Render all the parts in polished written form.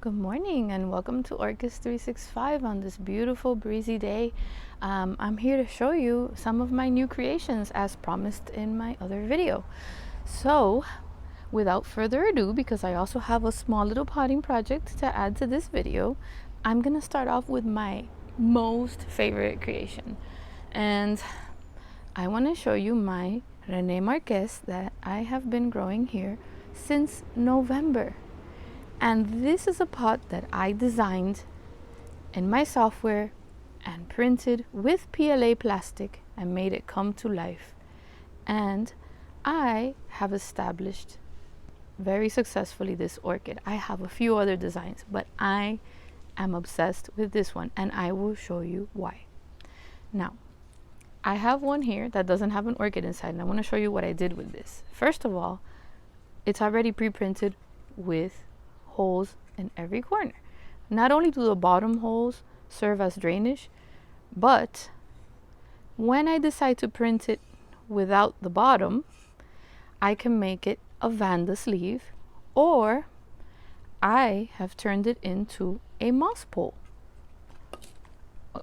Good morning and welcome to Orchids 365 on this beautiful breezy day. I'm here to show you some of my new creations as promised in my other video. So without further ado, because I also have a small little potting project to add to this video, I'm gonna start off with my most favorite creation. And I want to show you my Rene Marquez that I have been growing here since November. And this is a pot that I designed in my software and printed with PLA plastic and made it come to life. And I have established very successfully this orchid. I have a few other designs, but I am obsessed with this one and I will show you why. Now, I have one here that doesn't have an orchid inside, and I want to show you what I did with this. First of all, it's already pre-printed with holes in every corner. Not only do the bottom holes serve as drainage, but when I decide to print it without the bottom, I can make it a Vanda sleeve, or I have turned it into a moss pole.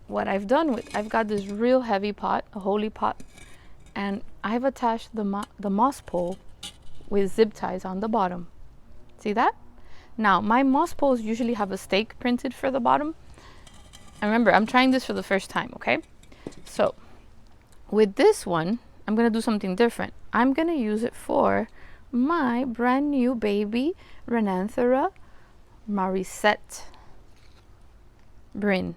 What I've done with, I've got this real heavy pot, a holy pot, and I've attached the moss pole with zip ties on the bottom. See that? Now, my moss poles usually have a stake printed for the bottom. And remember, I'm trying this for the first time, okay? So, with this one, I'm going to do something different. I'm going to use it for my brand new baby Renanthera Marisette Bryn.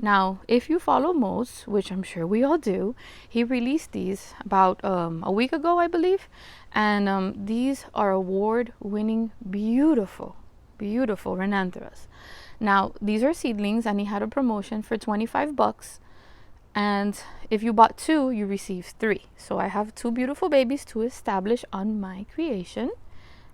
Now, if you follow Mose, which I'm sure we all do, he released these about a week ago, I believe. And these are award-winning, beautiful Renantheras. Now, these are seedlings, and he had a promotion for $25. And if you bought two, you received 3. So I have 2 beautiful babies to establish on my creation.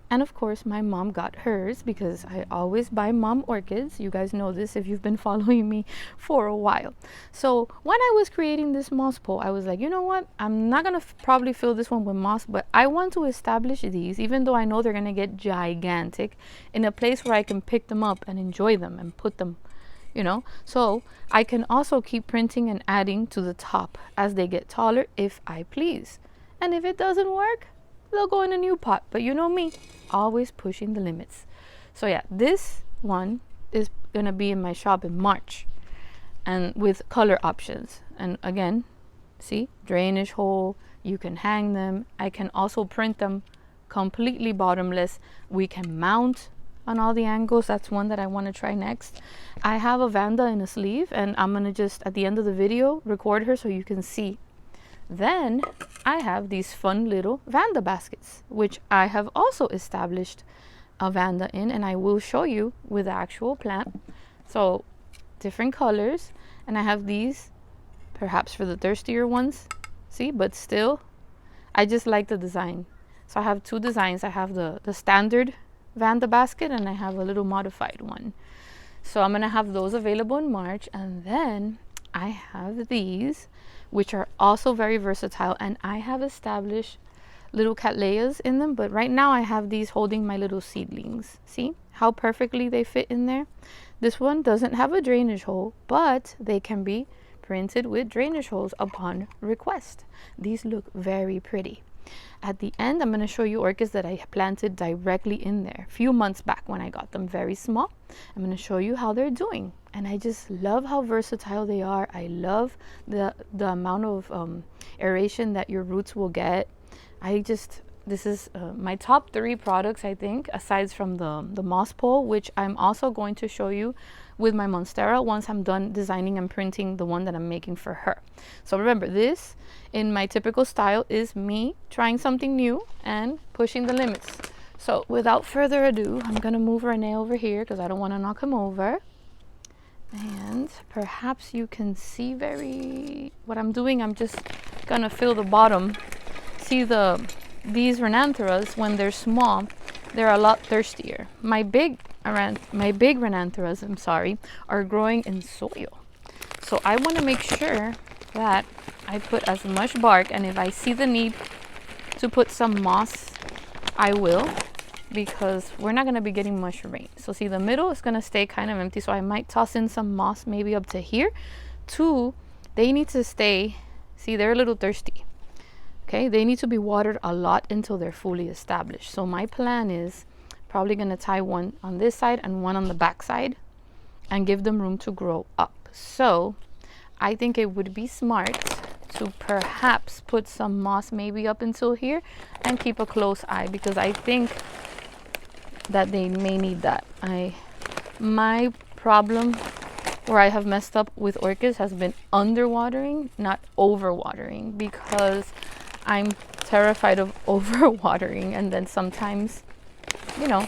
And of course, my mom got hers because I always buy mom orchids. You guys know this if you've been following me for a while. So when I was creating this moss pole, I was like, you know what? I'm not going to probably fill this one with moss, but I want to establish these, even though I know they're going to get gigantic, in a place where I can pick them up and enjoy them and put them, you know. So I can also keep printing and adding to the top as they get taller if I please. And if it doesn't work, they'll go in a new pot. But you know me, always pushing the limits. So yeah, this one is gonna be in my shop in March, and with color options. And again, see, drainage hole, you can hang them. I can also print them completely bottomless. We can mount on all the angles. That's one that I want to try next. I have a Vanda in a sleeve, and I'm gonna just at the end of the video record her so you can see. Then I have these fun little Vanda baskets, which I have also established a Vanda in, and I will show you with the actual plant. So different colors, and I have these perhaps for the thirstier ones, see, but still I just like the design. So I have 2 designs. I have the standard Vanda basket, and I have a little modified one. So I'm gonna have those available in March. And then I have these, which are also very versatile, and I have established little cattleyas in them, but right now I have these holding my little seedlings. See how perfectly they fit in there? This one doesn't have a drainage hole, but they can be printed with drainage holes upon request. These look very pretty. At the end, I'm going to show you orchids that I planted directly in there a few months back when I got them very small. I'm going to show you how they're doing. And I just love how versatile they are. I love the amount of aeration that your roots will get. This is my top 3 products, I think, aside from the moss pole, which I'm also going to show you with my Monstera once I'm done designing and printing the one that I'm making for her. So remember, this in my typical style is me trying something new and pushing the limits. So without further ado, I'm gonna move Rene over here because I don't want to knock him over. And perhaps you can see what I'm doing. I'm just gonna fill the bottom. See these Renantheras, when they're small, they're a lot thirstier. My big Renantheras, I'm sorry, are growing in soil. So I want to make sure that I put as much bark, and if I see the need to put some moss, I will. because we're not going to be getting much rain. So see, the middle is going to stay kind of empty, so I might toss in some moss maybe up to here. Two, they need to stay, see, they're a little thirsty. Okay, they need to be watered a lot until they're fully established. So my plan is probably going to tie one on this side and one on the back side and give them room to grow up. So I think it would be smart to perhaps put some moss maybe up until here and keep a close eye, because I think that they may need that. My problem where I have messed up with orchids has been underwatering, not overwatering, because I'm terrified of overwatering, and then sometimes, you know,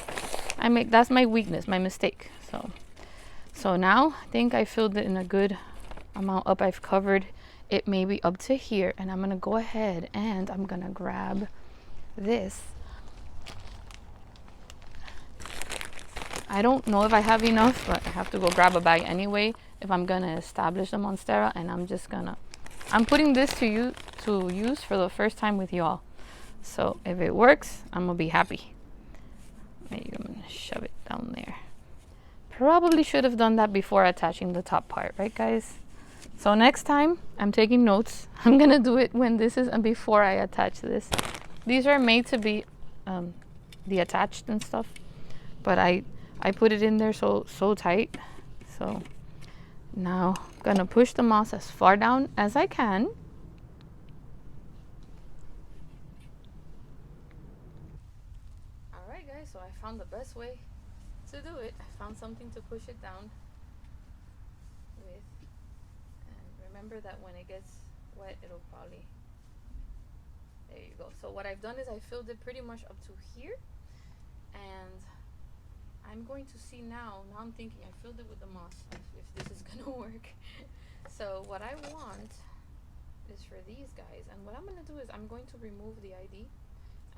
that's my weakness, my mistake. So now I think I filled it in a good amount up. I've covered it maybe up to here, and I'm gonna go ahead and I'm gonna grab this. I don't know if I have enough, but I have to go grab a bag anyway if I'm gonna establish the monstera, and I'm putting this to use for the first time with y'all. So if it works, I'm gonna be happy. Maybe I'm gonna shove it down there. Probably should have done that before attaching the top part, right guys? So next time, I'm taking notes. I'm gonna do it when this is and before I attach this. These are made to be detached and stuff, but I put it in there so tight. So now I'm gonna push the moss as far down as I can. All right guys, so I found the best way to do it. I found something to push it down with, and remember that when it gets wet, it'll probably, there you go. So what I've done is I filled it pretty much up to here, and I'm going to see now I'm thinking I filled it with the moss, if this is gonna work. So what I want is for these guys, and what I'm gonna do is I'm going to remove the ID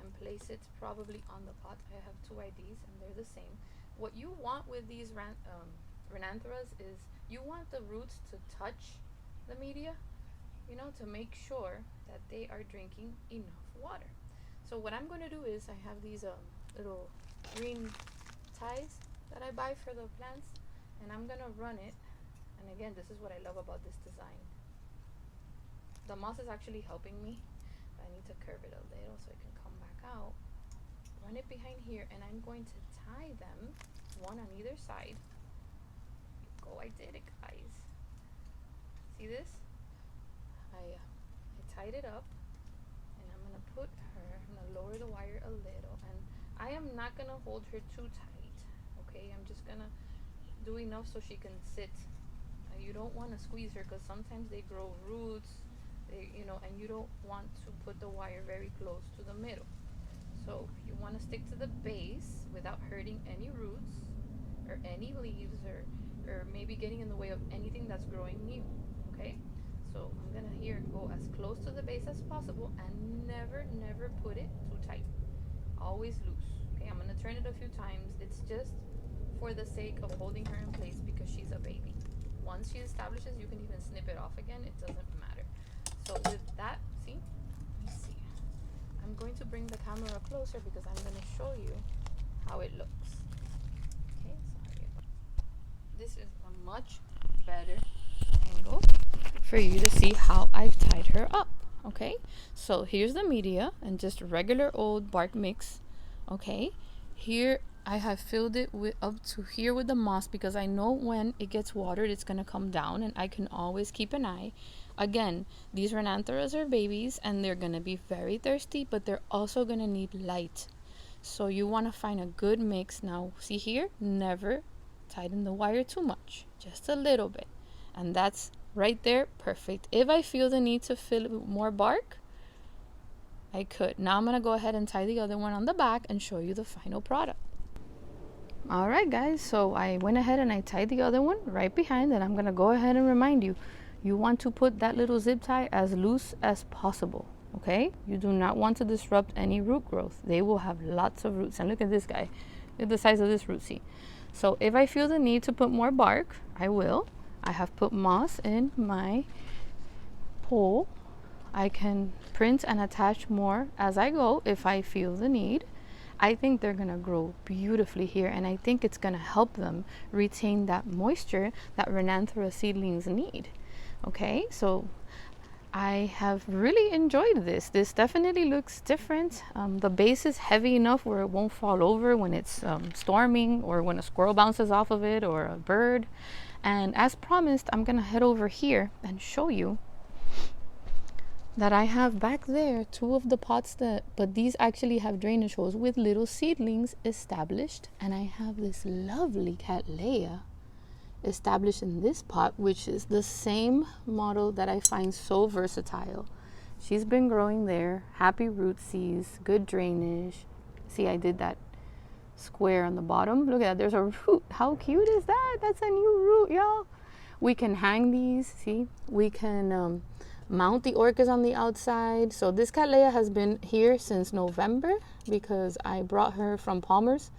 and place it probably on the pot. I have two IDs and they're the same. What you want with these Rhinantheras is you want the roots to touch the media, to make sure that they are drinking enough water. So what I'm going to do is I have these little green ties that I buy for the plants, and I'm going to run it. And again, this is what I love about this design. The moss is actually helping me. I need to curve it a little so it can come back out. Run it behind here, and I'm going to tie them one on either side. Go, I did it, guys. See this? I tied it up, and I'm gonna put her, I'm gonna lower the wire a little, and I am not gonna hold her too tight, okay? I'm just gonna do enough so she can sit. You don't want to squeeze her, because sometimes they grow roots, and you don't want to put the wire very close to the middle. So you want to stick to the base without hurting any roots or any leaves or maybe getting in the way of anything that's growing new, okay? So I'm gonna here go as close to the base as possible, and never put it too tight. Always loose, okay? I'm gonna turn it a few times. It's just for the sake of holding her in place, because she's a baby. Once she establishes, you can even snip it off again. It doesn't matter. So with that, see? Let me see. I'm going to bring the camera closer because I'm going to show you how it looks. Okay, sorry. This is a much better angle for you to see how I've tied her up. Okay, so here's the media and just regular old bark mix. Okay, here I have filled it with up to here with the moss, because I know when it gets watered it's going to come down, and I can always keep an eye. Again, these Rhinantheras are babies and they're going to be very thirsty, but they're also going to need light. So you want to find a good mix. Now see here, never tighten the wire too much, just a little bit, and that's right there, perfect. If I feel the need to fill it with more bark, I could. Now I'm going to go ahead and tie the other one on the back and show you the final product. Alright guys, so I went ahead and I tied the other one right behind, and I'm going to go ahead and remind you, you want to put that little zip tie as loose as possible, okay? You do not want to disrupt any root growth. They will have lots of roots, and look at this guy. Look at the size of this root, see? So if I feel the need to put more bark, I will. I have put moss in my pole. I can print and attach more as I go if I feel the need. I think they're gonna grow beautifully here, and I think it's gonna help them retain that moisture that Renanthera seedlings need. Okay, so I have really enjoyed this. This definitely looks different. The base is heavy enough where it won't fall over when it's storming, or when a squirrel bounces off of it, or a bird. And as promised, I'm gonna head over here and show you that I have back there 2 of the pots, but these actually have drainage holes with little seedlings established. And I have this lovely Cattleya established in this pot, which is the same model that I find so versatile. She's been growing there, happy root seas, good drainage. See, I did that square on the bottom. Look at that, there's a root. How cute is that? That's a new root, y'all. We can hang these, see? We can mount the orchids on the outside. So this Cattleya has been here since November because I brought her from Palmer's,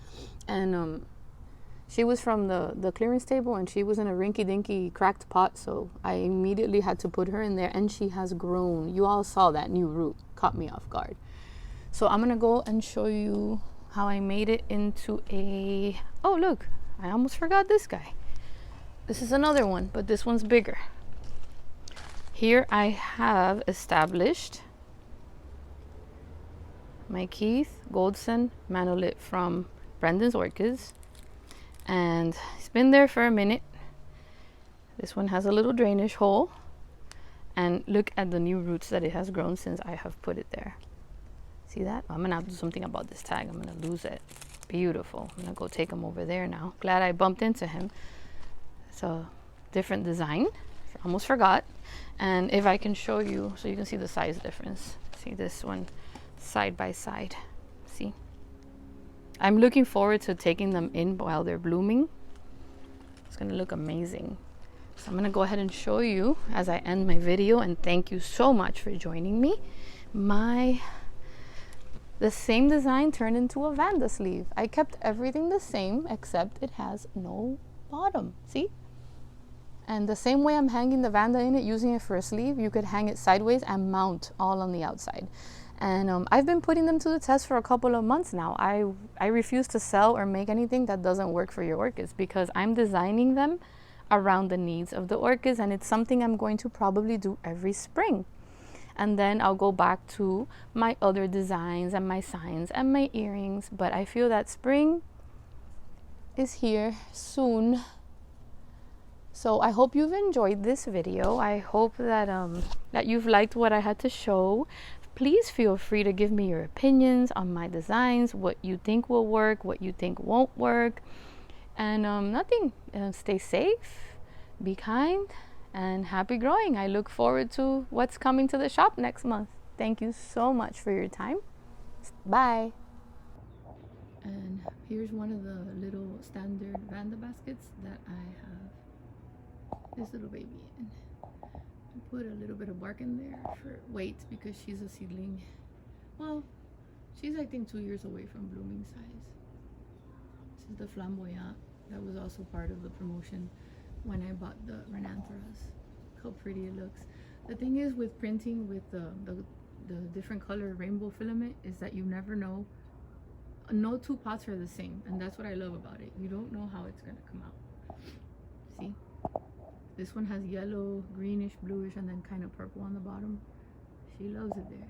and she was from the clearance table, and she was in a rinky-dinky cracked pot, so I immediately had to put her in there, and she has grown. You all saw that new root, caught me off guard. So I'm gonna go and show you how I made it into a, oh look, I almost forgot this guy. This is another one, but this one's bigger. Here I have established my Keith Goldson Manolith from Brendan's Orchids, and it's been there for a minute. This one has a little drainage hole, and look at the new roots that it has grown since I have put it there. See that? I'm gonna have to do something about this tag. I'm gonna lose it. Beautiful. I'm gonna go take him over there now. Glad I bumped into him. It's a different design. Almost forgot. And if I can show you so you can see the size difference. See this one side by side. See? I'm looking forward to taking them in while they're blooming. It's gonna look amazing. So I'm gonna go ahead and show you as I end my video, and thank you so much for joining me. The same design turned into a Vanda sleeve. I kept everything the same except it has no bottom. See? And the same way I'm hanging the Vanda in it, using it for a sleeve, you could hang it sideways and mount all on the outside. And I've been putting them to the test for a couple of months now. I refuse to sell or make anything that doesn't work for your orchids, because I'm designing them around the needs of the orchids, and it's something I'm going to probably do every spring. And then I'll go back to my other designs and my signs and my earrings. But I feel that spring is here soon. So I hope you've enjoyed this video. I hope that that you've liked what I had to show. Please feel free to give me your opinions on my designs, what you think will work, what you think won't work. And stay safe, be kind, and happy growing. I look forward to what's coming to the shop next month. Thank you so much for your time. Bye. And here's one of the little standard Vanda baskets that I have this little baby in. I put a little bit of bark in there for weight because she's a seedling. Well, she's I think 2 years away from blooming size. This is the flamboyant that was also part of the promotion when I bought the Renantheras. How pretty it looks. The thing is with printing with the different color rainbow filament is that you never know. No 2 pots are the same, and that's what I love about it. You don't know how it's gonna come out. See? This one has yellow, greenish, bluish, and then kind of purple on the bottom. She loves it there.